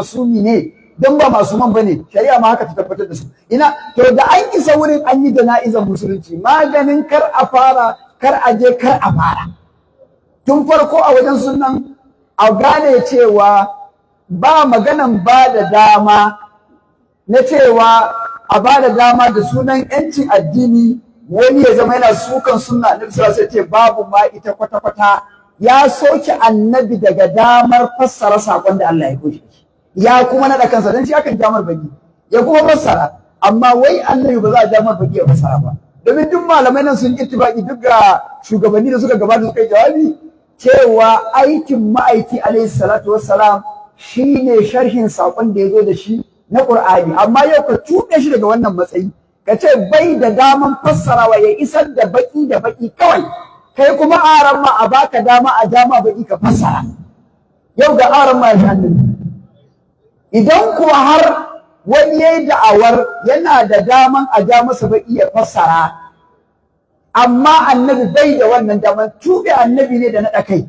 masumi ne don ba masuman bane shari'a ma haka ta tabbatar da su ina to da an isa wurin an yi jana'izar musulunci maganin kar a fara kar a je kar a fara tun farko a wajen sunan a gane cewa ba maganan ba da dama na cewa a ba da dama da sunan yancin addini wani ya zama yana sukan sunna annabi sallallahu alaihi wasallam babu ma ita kwata-kwata ya soke annabi daga damar fassara sakon da Allah ya koshi ya kuma nada kansa dan shi akan jamar baki ya kuma fassara amma wai annabi ba za a jamar baki ya fassara ba domin duk malamai nan sun ittifaqi duk ga shugabanni da suka gabata suka yi jawabi cewa aikin ma'aiki alaihi salatu wassalam shine sharhin sakon da ya zo da shi na Qur'ani amma yau ka tuɓe shi daga wannan matsayi ka ce bai da daman fassarawa ya isar da baki kawai kai kuma aran ma a baka dama a dama baki ka fassara yau ga aran ma ya idan kuwa har wani yayi da'awar yana da daman a ja masa baki ya fassara amma annabi bai da wannan daman tuɓe annabi ne da naɗa kai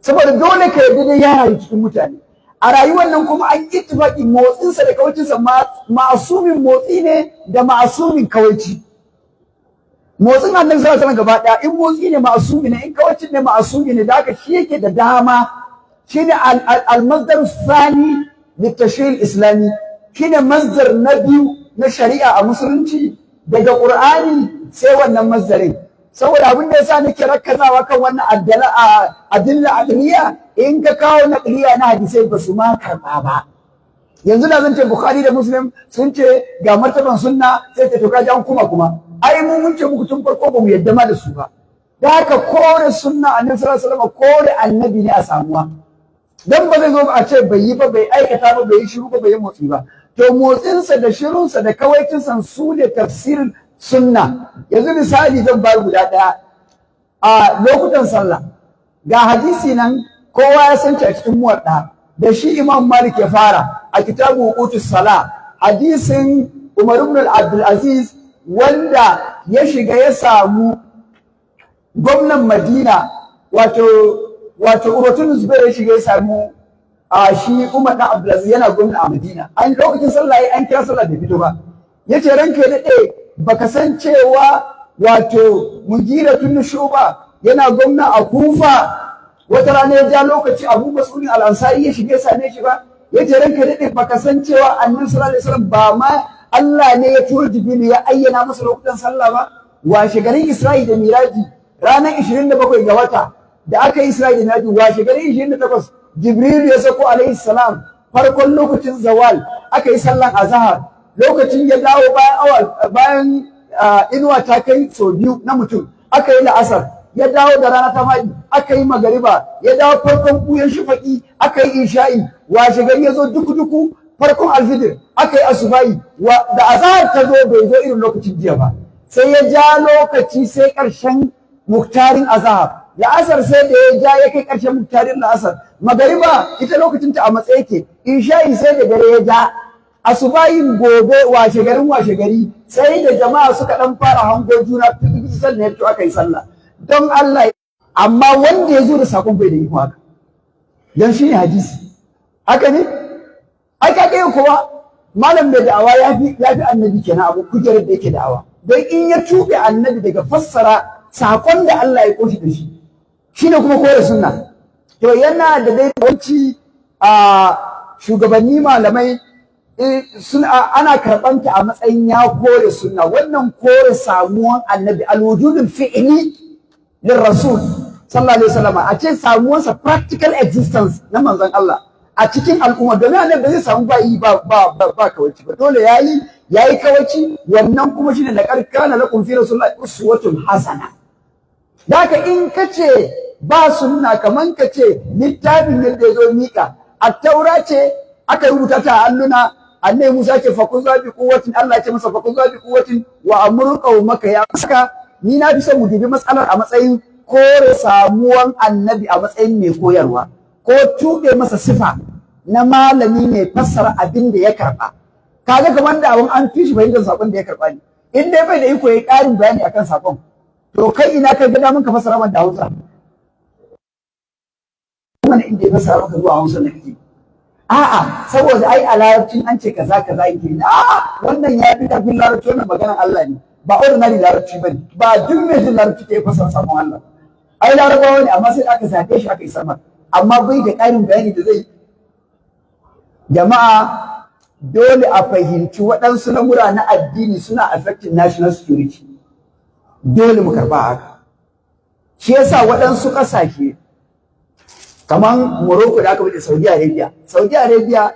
saboda dole ka yarda da yara cikin mutane a rayuwar nan kuma an ittifaqi motsinsa da kawacinsa ma'asumin motsi ne da ma'asumin kawaici motsin annabi sallallahu alaihi wasallam gaba daya in motsi ne ma'asumi ne in kawacin ne ma'asumi ne da haka shi yake da dama shine al-masdar thani litashri' islami shine masdar na biyu na shari'a a musulunci daga qur'ani sai wannan masdarin saboda abin da yasa nake rakkazawa kan wannan adilla adliya in ka kawo naqliya na hadisai ba su ma karba ba yanzu da zan ce bukhari da muslim sun ce ga martaban sunna sai ta to kaji an kuma ai mun ce muku tun farko ba mu yadda ma da su ba da haka kore sunna annabi sallallahu alaihi wasallam kore annabi ne a samuwa dan ba zai zo a ce bai yi ba bai aikata ba bai yi shiru ba bai yi motsi ba to motsinsa da shirunsa da kawaicinsa su ne tafsirin sunna yanzu misali zan bar guda daya a lokutan sallah ga hadisi nan kowa ya san a cikin muwadda da shi imam malik ya fara a kitabu utus sala hadisin umar ibn abdul aziz wanda ya shiga ya samu gwamnan madina wato urwatun zubair ya shiga ya samu shi umar ibn abdul aziz yana gwamna a madina an lokacin sallah an kira sallah da fito ba yace ranka ya dade baka san cewa wato mugiratun shuba yana gwamna a kufa wata rana ya ja lokaci abu mas'udin al-ansari ya shige same shi ba yace ranka dade baka san cewa annabi sallallahu alaihi wasallam ba ma Allah ne ya tura jibril ya ayyana masa lokutan sallah ba washe garin Isra'i da Miraji ranar 27 ga wata da aka yi Isra'i da Miraji washe garin 28 jibril ya sako alaihi salam farkon lokacin zawal aka yi sallan azhar lokacin ya dawo bayan inuwa ta kai sau biyu na mutum aka yi la'asar ya dawo da rana ta faɗi aka yi magariba ya dawo farkon buyan shafaki aka yi isha'i washe gari ya zo duku farkon alfijir aka yi asuba'i da azahar ta zo bai zo irin lokacin jiya ba sai ya ja lokaci sai ƙarshen muktarin azahar la'asar sai da ya ja ya kai ƙarshen muktarin la'asar magariba ita lokacin ta a matsayi yake isha'i sai da dare ya ja asubahin gobe washe gari sai da jama'a suka dan fara hango juna sannan ya fito aka yi sallah don Allah amma wanda ya zo da sakon bai da iko haka dan shi ne hadisi haka ne ai ka kai kowa malam mai da'awa ya fi annabi kenan abu kujerar da yake da'awa don in ya tube annabi daga fassara sakon da Allah ya koshi da shi shine kuma koyar sunna to yana da dai wanci a shugabanni malamai ana karɓanta a matsayin ya kore sunna wannan kore samuwan annabi alwujudul fi'li lir rasul sallallahu alaihi wasallam a ce samuwansa practical existence na manzon Allah a cikin al'umma domin annabi zai samu bayi ba kawaci ba dole yayi kawaci wannan kuma shine laqad kana lakum fi rasulillahi uswatun hasana daka in kace ba sunna kaman kace littafin da yazo mika at-taura ce aka rubuta ta alluna annabi Musa ce fa kun zabi quwwatin Allah ce masa fa kun zabi quwwatin wa amru qaumaka ya saka ni na fi son mu dubi matsalar a matsayin kore samuwan annabi a matsayin mai koyarwa ko tube masa sifa na malami mai fassara abin da ya karba kaga kamar da abun an fishi bayyana sakon da ya karba ne in dai bai da iko yayi karin bayani akan sakon to kai ina kai ga mun ka fassara man da Hausa wannan inda ya fassara maka zuwa Hausa ne kake a'a saboda ai a larabcin an ce kaza kaza yake a'a wannan ya fi karfin larabci, wannan maganar Allah ne ba ordinary larabci bane, ba duk mai jin larabci ke fasara samun Allah. Ai larabawa ne amma sai aka zaɓe shi aka yi sama, amma bai da ƙarin bayani da zai. Jama'a dole a fahimci waɗansu lamura na addini suna affecting national security, dole mu karɓa haka. Shi yasa waɗansu ƙasashe kamar Morocco da aka bude Saudi Arabia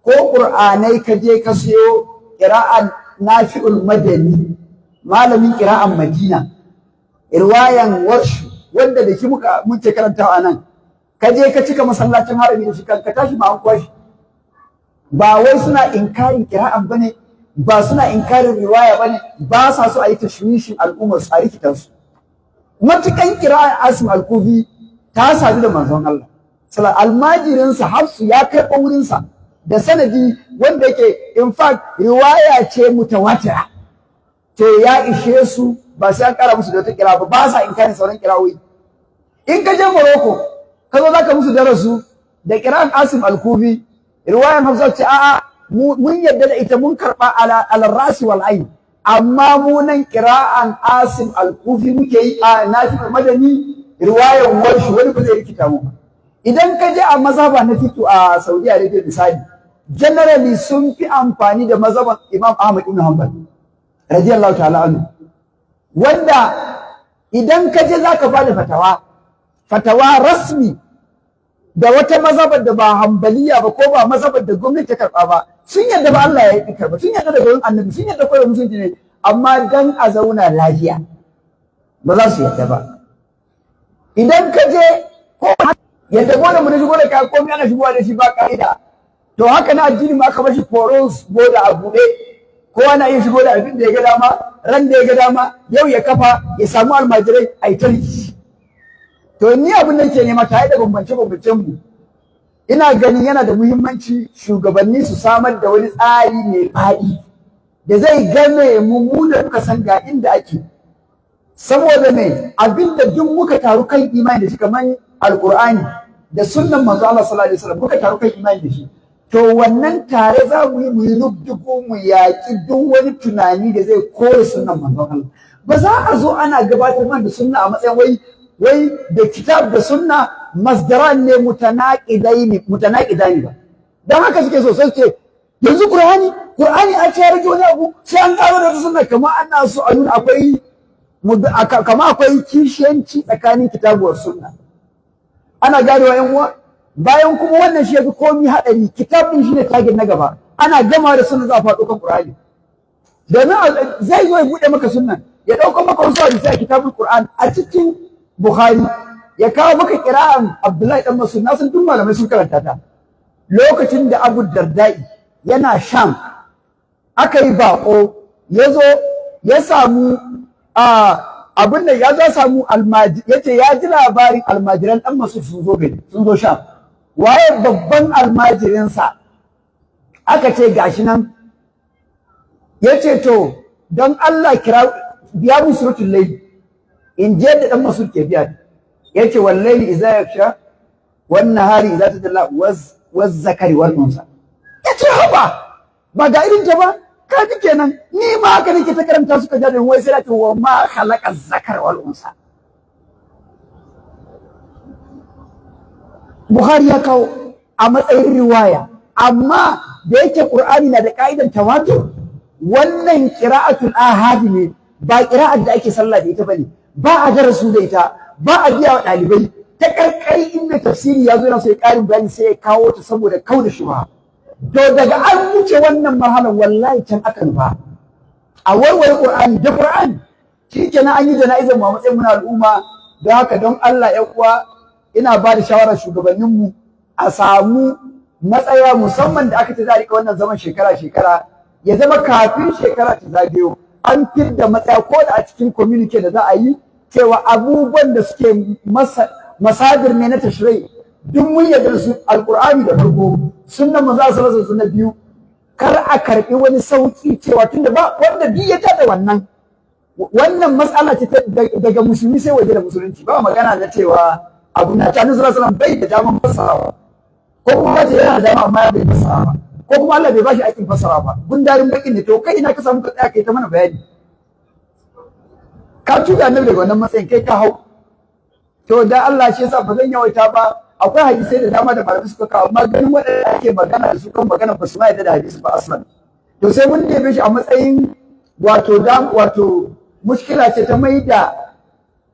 ko Qur'anai ka je ka siyo qira'an Nafi'ul Madani, malamin qira'an Madina, riwayan Warsh wanda da shi muke karantawa nan, ka je ka cika masallacin harami da shi ka tashi ma an kwashi. Ba wai suna inkarin qira'an bane, ba suna inkarin riwaya bane, ba sa so a yi tashwishin al'ummar su a rikitan su. Matukan qira'an Asim al-Kufi ta sadu da manzon Allah almajirinsa Hafsu ya karɓo wurinsa da sanadi wanda yake in fact riwaya ce mutawatira, to ya ishe su ba sai an kara musu da wata kira ba sa inkarin sauran kirawoyi. In ka je Morocco ka zo zaka musu darasu da kiran Asim al-Kufi, riwayan Hafsa ce a'a mun yadda da ita, mun karba ala rasi wal ain, amma mu nan kira'an Asim al-Kufi muke yi a Nafi Madani, riwayan Warshi wani ba zai rikita mu. Idan ka je a mazhaba na fiqh a Saudi Arabia misali, generally sun fi amfani da mazhaban Imam Ahmad ibn Hanbal radiyallahu ta'ala anhu, wanda idan ka je zaka bada fatawa rasmi da wata mazhabar da ba Hanbaliya ba ko ba mazhabar da gwamnati ta karba ba, sun yadda ba Allah ya yi karba, sun yadda da gurin Annabi, sun yadda koyar musulunci ne, amma dan a zauna lafiya ba za su yadda ba. Idan ka je ko yadda gona mu da shigo da kai komai ana shigowa da shi ba ka'ida, to haka na addini ma aka bashi poros boda a buɗe, kowa na iya shigo da abin da ya ga dama ran da ya ga dama, yau ya kafa ya samu almajirai a yi tarki. To ni abin da ke nema tare da bambance-bambancen mu, ina ganin yana da muhimmanci shugabanni su samar da wani tsari mai faɗi da zai game mu da muka san ga inda ake. Saboda me abinda duk muka taru kan imani da shi kamar alqur'ani da sunnan manzo Allah sallallahu alaihi wasallam muka taru kan imani da shi, to wannan tare za mu yi rubdugu mu yaƙi duk wani tunani da zai kore sunnan manzo Allah. Ba za a zo ana gabatar da sunna a matsayin wai da kitab da sunna masdaran ne mutanaqidani ba. Dan haka suke so sai ce yanzu qur'ani a ce rage wani abu sai an karo da sunna, kamar ana so a nuna akwai kishiyanci tsakanin kitabuwar sunna. Ana ganewa yan uwa, bayan kuma wannan shi yafi komai hadari, kitab din shine target na gaba, ana gama da sunna za a faɗo kan Qur'ani. Domin zai zo ya bude maka sunnan, ya dauko maka wasu hadisi a kitabul Qur'an a cikin Bukhari, ya kawo maka qira'an Abdullahi dan Mas'ud, na san duk malamai sun karanta ta. Lokacin da Abu Dardai yana Sham, aka yi bako, ya zo ya samu abin da ya zo samu yace ya ji labarin almajiran dan Mas'ud sun zo Sham. Waye babban almajirinsa? Aka ce gashi nan. Yace to don Allah biya mu suratul layl, in je da dan Mas'ud ke biya. Yace wallahi idza yaksha wan nahari idza tadalla waz zakari wal unsa. Yace haba ba ga irin ta ba, kaji kenan ni ma haka nake ta karanta suka ja da wai sai na ce wa ma khalaqa zakar wal unsa. Bukhari ya kawo a matsayin riwaya, amma da yake Qur'ani na da ka'idan tawatur, wannan qira'atul ahadi ne, ba qira'at da ake sallah da ita bane, ba a darasu da ita, ba a biya wa dalibai. Ta karkari inda tafsiri ya zo yana sai karin bayani sai ya kawo ta saboda kauda shubha. To daga an wuce wannan marhalar wallahi can aka nufa a warware Qur'ani da Qur'ani, shikenan an yi jana'izar mu a matsayin muna al'umma. Don haka don Allah ya uwa, ina ba da shawarar shugabanninmu a samu matsaya musamman da aka ce za a rika wannan zaman shekara-shekara, ya zama kafin shekara ta zagayo an fidda matsaya ko da a cikin communique da za a yi cewa abubuwan da suke masadir ne na tashrai duk mun yarda su, alqur'ani da farko, sunnan manzo sallallahu alaihi wasallam biyu, kar a karbi wani sauki cewa tunda ba wanda bi ya da wannan mas'ala ce daga musulmi sai waje da musulunci, ba magana na cewa abu na ta sallallahu alaihi wasallam bai da daman fasawa. ko kuma ce yana da dama amma bai fassara ba, ko kuma Allah bai bashi aikin fassara ba, gundarin bakin ne. To kai ina ka samu ka tsaya kai ta mana bayani? Ka tuga annabi daga wannan matsayin, kai ka hau. To da Allah shi yasa ba zan yawaita ba, akwai hadisai da dama da malamai suka kawo, amma ganin waɗanda ake magana da su kan magana ba su ma yadda da hadisi ba aslan. To sai mun neme shi a matsayin wato mushkila ce ta mai da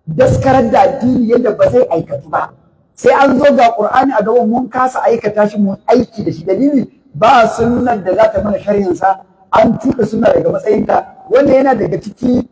daskarar da addini yadda ba zai aikatu ba. Sai an zo ga Qur'ani a gaban mun kasa aikata shi, mun aiki da shi. Dalili ba sunnar da za ta mana sharhin sa, an tuka sunna daga matsayinta. Wanda yana daga ciki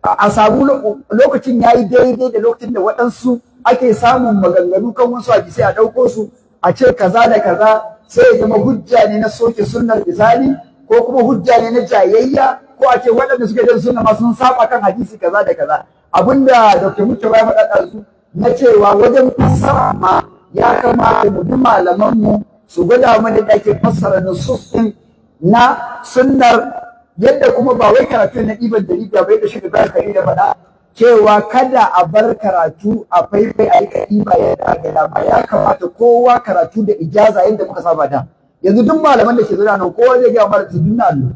a samu lokacin yayi daidai da lokacin da waɗansu ake samun maganganu kan wasu hadisi a ɗauko su a ce kaza da kaza, sai ya zama hujja ne na soke sunnar misali, ko kuma hujja ne na jayayya, ko a ce waɗanda suke jin sunna ma sun saba kan hadisi kaza da kaza. Abinda Dr. Murtala ya faɗa su na cewa wajen fassara ma ya kamata mu bi malamanmu su gwada mana da ake fassara nusus ɗin na sunnar, yadda kuma ba wai karatu na ɗiban da bai da shiga da kari da faɗa cewa kada a bar karatu a faifai a yi ɗiba yadda aka dama. Ya kamata kowa karatu da ijaza yadda muka saba da. Yanzu duk malaman da ke zuwa nan kowa zai gaya mara su dunna allo,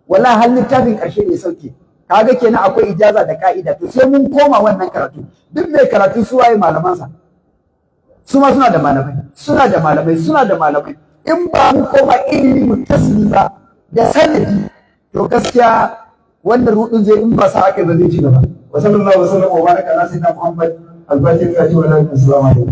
wallahi har littafin ƙarshe ne sauke. Kaga kenan akwai ijaza da ka'ida. To sai mun koma wannan karatu. Duk mai karatu su waye malamansa, su ma suna da malamai. In ba mu koma ilimi mutasili ba da sanadi, to gaskiya wannan rudin zai, in ba sa aka ba zai ci gaba. Wa sallallahu alaihi wa sallam wa baraka ala sayyidina Muhammad al-Fatih wa alihi wa sahbihi.